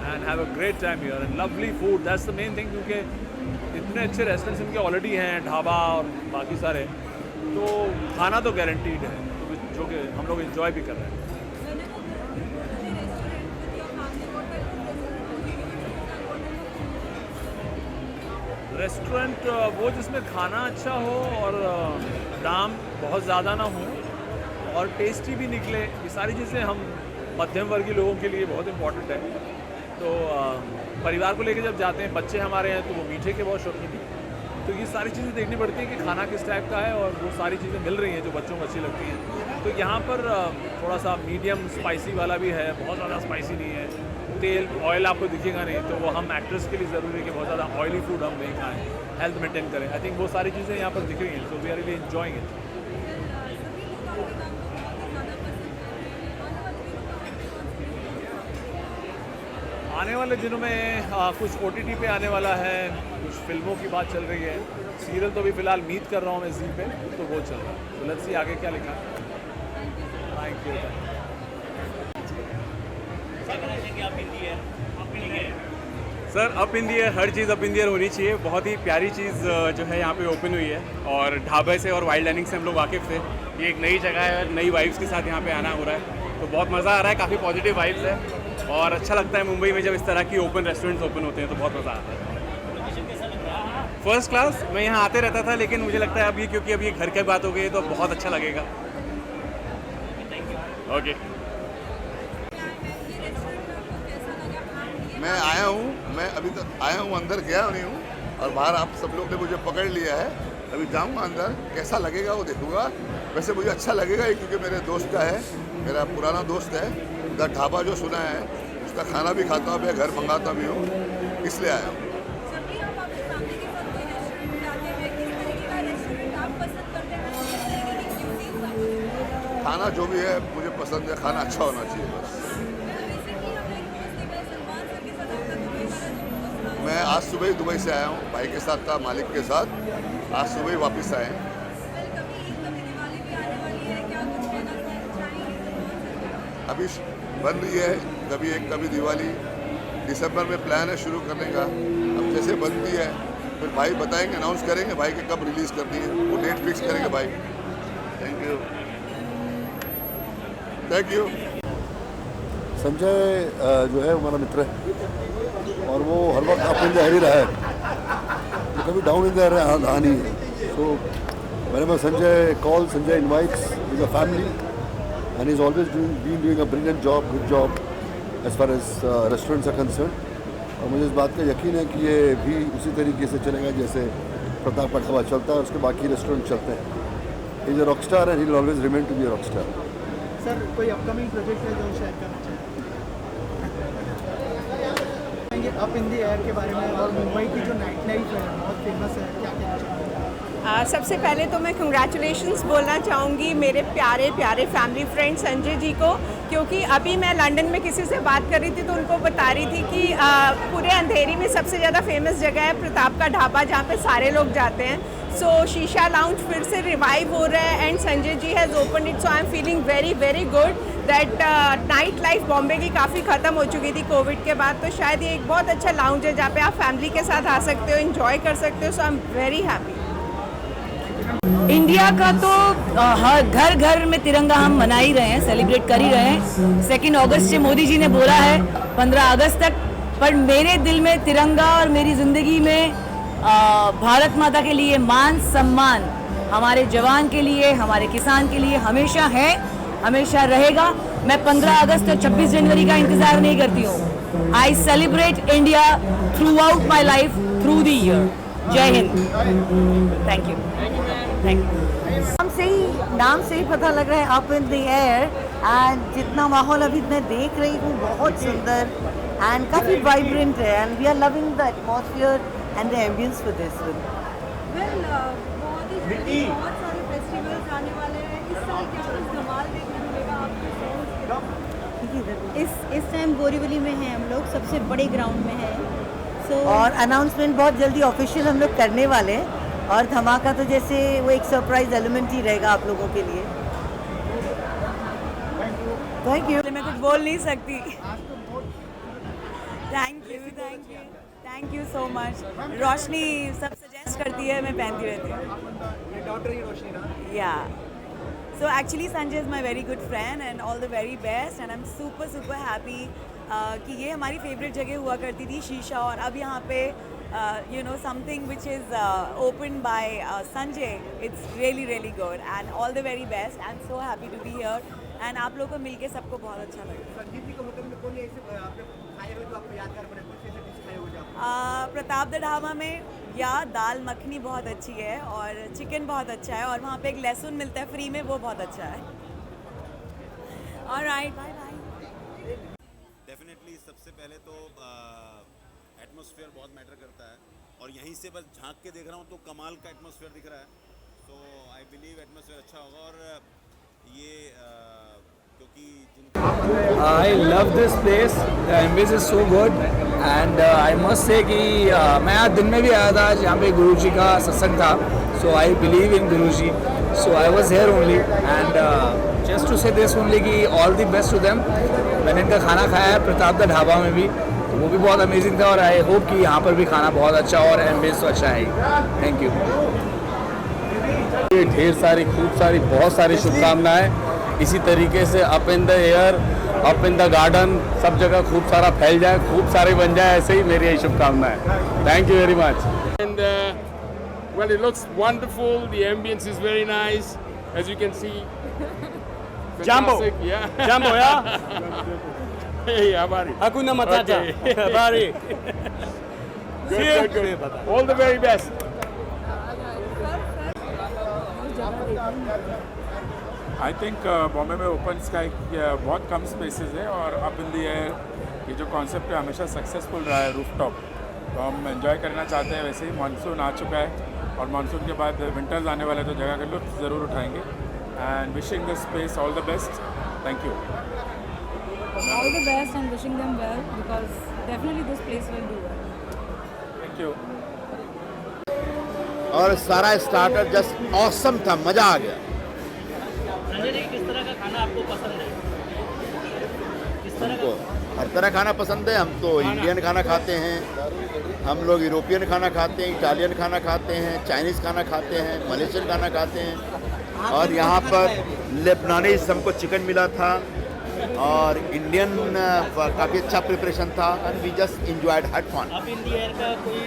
S18: and have a great time here and lovely food. That's the main thing, क्योंकि इतने अच्छे रेस्टोरेंट्स इनके ऑलरेडी हैं, ढाबा और बाकी सारे, तो खाना तो गारंटीड है, तो जो कि हम लोग इन्जॉय भी कर रहे हैं. रेस्टोरेंट वो जिसमें खाना अच्छा हो और दाम बहुत ज़्यादा ना हो और टेस्टी भी निकले, ये सारी चीज़ें हम मध्यम वर्गीय लोगों के लिए बहुत इम्पोर्टेंट है. तो परिवार को लेकर जब जाते हैं, बच्चे हमारे हैं तो वो मीठे के बहुत शौकीन हैं, तो ये सारी चीज़ें देखनी पड़ती है कि खाना किस टाइप का है और वो सारी चीज़ें मिल रही हैं जो बच्चों को अच्छी लगती हैं. तो यहाँ पर थोड़ा सा मीडियम स्पाइसी वाला भी है, बहुत ज़्यादा स्पाइसी नहीं है. तेल ऑयल आपको दिखेगा नहीं, तो वो हम एक्टर्स के लिए ज़रूरी है कि बहुत ज़्यादा ऑयली फूड हम नहीं खाएँ, हेल्थ मेंटेन करें. आई थिंक वो सारी चीज़ें यहाँ पर दिख रही हैं, so we are really enjoying it. आने वाले दिनों में कुछ OTT पे आने वाला है, कुछ फिल्मों की बात चल रही है. सीरियल तो अभी फ़िलहाल मीट कर रहा हूँ मैं जी पे, तो वो चल रहा है. तो लेट्स सी आगे क्या लिखा है. Thank you.
S19: Sir up in the air, her cheese up in the air होनी चाहिए. बहुत ही प्यारी चीज़ जो है यहाँ पे ओपन हुई है, और ढाबे से और वाइल्ड डाइनिंग से हम लोग वाकिफ़ थे. ये एक नई जगह है, नई वाइब्स के साथ यहाँ पे आना हो रहा है, तो बहुत मज़ा आ रहा है. काफ़ी पॉजिटिव वाइब्स है और अच्छा लगता है मुंबई में जब इस तरह की ओपन रेस्टोरेंट्स ओपन होते हैं, तो बहुत मज़ा आता है. First class. मैं यहाँ आते रहता था, लेकिन मुझे लगता है अभी क्योंकि अभी घर की बात हो गई तो बहुत अच्छा लगेगा. ओके.
S20: मैं आया हूँ, मैं अभी तक आया हूँ, अंदर गया नहीं हूँ, और बाहर आप सब लोग ने मुझे पकड़ लिया है. अभी जाऊँगा अंदर, कैसा लगेगा वो देखूँगा. वैसे मुझे अच्छा लगेगा ही, क्योंकि मेरे दोस्त का है, मेरा पुराना दोस्त है. द ढाबा जो सुना है, उसका खाना भी खाता हूँ, मैं घर मंगाता भी हूँ, इसलिए आया हूँ. खाना जो भी है मुझे पसंद है, खाना अच्छा होना चाहिए बस. मैं आज सुबह ही दुबई से आया हूँ, भाई के साथ था, मालिक के साथ. आज सुबह ही वापस आए. अभी बन रही है, कभी एक कभी दिवाली. दिसंबर में प्लान है शुरू करने का. अब जैसे बनती है फिर भाई बताएंगे, अनाउंस करेंगे भाई कि कब रिलीज़ करनी है, वो डेट फिक्स करेंगे भाई. Thank you. Thank you.
S21: Sanjay जो है हमारा मित्र है, और वो हर वक्त अप इन द एयर ही रहा है, तो कभी डाउन इन द एयर रहा नहीं है. सो whenever Sanjay calls, Sanjay invites with a family, and he's always been doing a brilliant job, good job as far as restaurants are concerned. और मुझे इस बात का यकीन है कि ये भी उसी तरीके से चलेगा जैसे प्रताप का ढाबा चलता है, उसके बाकी रेस्टोरेंट चलते हैं. He is a rock star and he will always remain to be a rock star.
S4: Sir कोई अपकमिंग प्रोजेक्ट है जो शेयर करना चाहेंगे अप इन द एयर के बारे में, और मुंबई की जो नाइट लाइफ है बहुत फेमस है, क्या कहना चाहेंगे?
S22: सबसे पहले तो मैं कंग्रेचुलेशंस बोलना चाहूँगी मेरे प्यारे प्यारे फैमिली फ्रेंड संजय जी को, क्योंकि अभी मैं लंदन में किसी से बात कर रही थी तो उनको बता रही थी कि पूरे अंधेरी में सबसे ज़्यादा फेमस जगह है प्रताप का ढाबा, जहाँ पे सारे लोग जाते हैं. सो शीशा लाउंज फिर से रिवाइव हो रहा है and Sanjay ji has open it. So I am feeling very very good that night life Bombay की काफ़ी ख़त्म हो चुकी थी कोविड के बाद, तो शायद ये एक बहुत अच्छा लाउंज है जहाँ पे आप फैमिली के साथ आ सकते हो, इन्जॉय कर सकते हो. So I am very happy.
S23: India का तो हर घर घर में तिरंगा हम मना ही रहे हैं, सेलिब्रेट कर ही रहे हैं. 2 अगस्त से मोदी जी ने बोला है 15 अगस्त तक पर मेरे दिल में तिरंगा और मेरी ज़िंदगी में भारत माता के लिए मान सम्मान हमारे जवान के लिए, हमारे किसान के लिए हमेशा है, हमेशा रहेगा। मैं 15 अगस्त और 26 जनवरी का इंतज़ार नहीं करती हूँ। I celebrate India throughout my life, through the year. जय हिंद। Thank you. Thank you.
S1: नाम से ही पता लग रहा है up in the air, and जितना माहौल अभी मैं देख रही हूँ बहुत सुंदर एंड काफ़ी वाइब्रेंट है, and we are loving the atmosphere and the ambiance for this film.
S3: बहुत सारे फेस्टिवल्स आने वाले हैं, इस साल क्या कुछ धमाल देखने को मिलेगा आपको?
S5: इस टाइम बोरीवली में हैं हम लोग, सबसे बड़े ग्राउंड में है।
S1: और अनाउंसमेंट बहुत जल्दी ऑफिशियल हम लोग करने वाले हैं, और धमाका तो जैसे वो एक सरप्राइज एलिमेंट ही रहेगा आप लोगों के लिए। Thank you.
S23: मैं कुछ बोल नहीं सकती। Thank you so much. Roshni सब सजेस्ट करती है, मैं पहनती रहती हूँ। Yeah so actually Sanjay is my very good friend and all the very best, and I am super happy कि ये हमारी फेवरेट जगह हुआ करती थी शीशा, और अब यहाँ पे you know something which is opened by Sanjay. It's really good and all the very best. I'm so happy to be here and आप लोगों को मिलके सबको बहुत अच्छा लगा।
S4: संजीव जी के होटल में कौन ऐसे आपने खाए हुए तो आपको यादगार बने, कौन से ऐसे डिश खाए हुए आप?
S23: प्रताप द ढाबा में या दाल मखनी बहुत अच्छी है, और चिकन बहुत अच्छा है, और वहाँ पे एक लहसुन मिलता है फ्री में, वो बहुत अच्छा है। Alright, bye bye.
S6: डेफिनेटली सबसे पहले तो एटमॉस्फेयर बहुत मैटर करता है, और यहीं से बस झांक के देख रहा हूँ तो कमाल का एटमॉस्फेयर दिख रहा है। तो आई बिलीव एटमॉस्फेयर अच्छा होगा, और ये क्योंकि
S18: I love this place, the ambience is so good, and I must say कि मैं आज दिन में भी आया था, आज यहाँ पे गुरु जी का सत्संग था, सो आई believe in guru ji, so I was here only, and just to say this only कि all the best to them. मैंने इनका खाना खाया है प्रताप द ढाबा में भी, वो भी बहुत अमेजिंग था, और आई होप कि यहाँ पर भी खाना बहुत अच्छा और एम्बियंस तो अच्छा है। Thank you.
S24: ढेर सारी, खूब सारी, बहुत सारी शुभकामनाएं। इसी तरीके से up in the air, up in the garden, सब जगह खूब सारा फैल जाए, खूब सारे बन जाए, ऐसे ही मेरी यही शुभकामनाएं। Thank you very much.
S25: And well, it looks wonderful. The ambience is very nice, as you can see.
S24: Jambo.
S25: Yeah.
S24: Jambo, yeah?
S25: Hey, habari.
S24: Hakuna Matata. Habari.
S25: Good. All the very best.
S26: I think Bombay में open sky बहुत कम spaces है, और up in the air ये जो concept है हमेशा successful रहा है रूफटॉप, तो हम एंजॉय करना चाहते हैं। वैसे ही मानसून आ चुका है, और मानसून के बाद विंटर्स आने वाले, तो जगह का लुत्फ ज़रूर उठाएंगे, and wishing the space all the best. Thank you.
S3: All the best and wishing them well, because definitely this place will do well.
S26: Thank you.
S8: और सारा स्टार्टर जस्ट ऑसम था, मज़ा आ गया।
S4: संजय जी, किस तरह का खाना आपको पसंद है? किस तरह
S8: हमको हर तरह खाना पसंद है। हम तो इंडियन खाना खाते हैं, हम लोग यूरोपियन खाना खाते हैं, इटालियन खाना खाते हैं, चाइनीज़ खाना खाते हैं, मलेशियन खाना खाते हैं, और यहाँ पर लेबनानीज हमको चिकन मिला था, और इंडियन काफ़ी अच्छा प्रिपरेशन था, and we just enjoyed had fun.
S4: Up in the air का कोई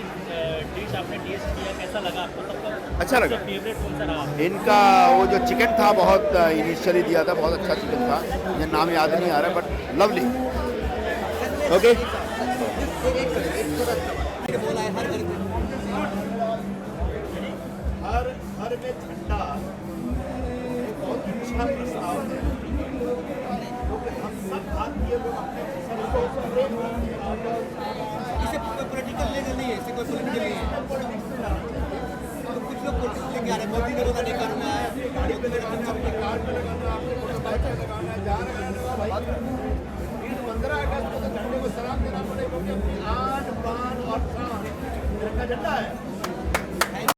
S4: डिश आपने टेस्ट किया, कैसा लगा आपको? सबका
S8: अच्छा लगा।
S4: फेवरेट कौन सा रहा?
S8: इनका वो जो चिकन था बहुत इनिशियली दिया था, बहुत अच्छा चिकन था, मुझे नाम याद नहीं आ रहा, बट लवली। ओके।
S4: हर में झंडा बहुत अच्छा प्रस्ताव है, हम सब भारतीय लोग अपने इसे पॉलिटिकल नहीं है, इसे कोई पॉलिटिकल नहीं है, तो कुछ लोग पॉलिटिक्स लेके आ रहे हैं, मोदी ने रोका नहीं करना है, गाड़ियों पे अपने कार्ड पे लगाना, आपको बाइक पे लगाना है, जा रहे हैं 15 अगस्त को तो झंडे को सलाम देना पड़ेगा, क्योंकि आन बान और शान का झंडा है।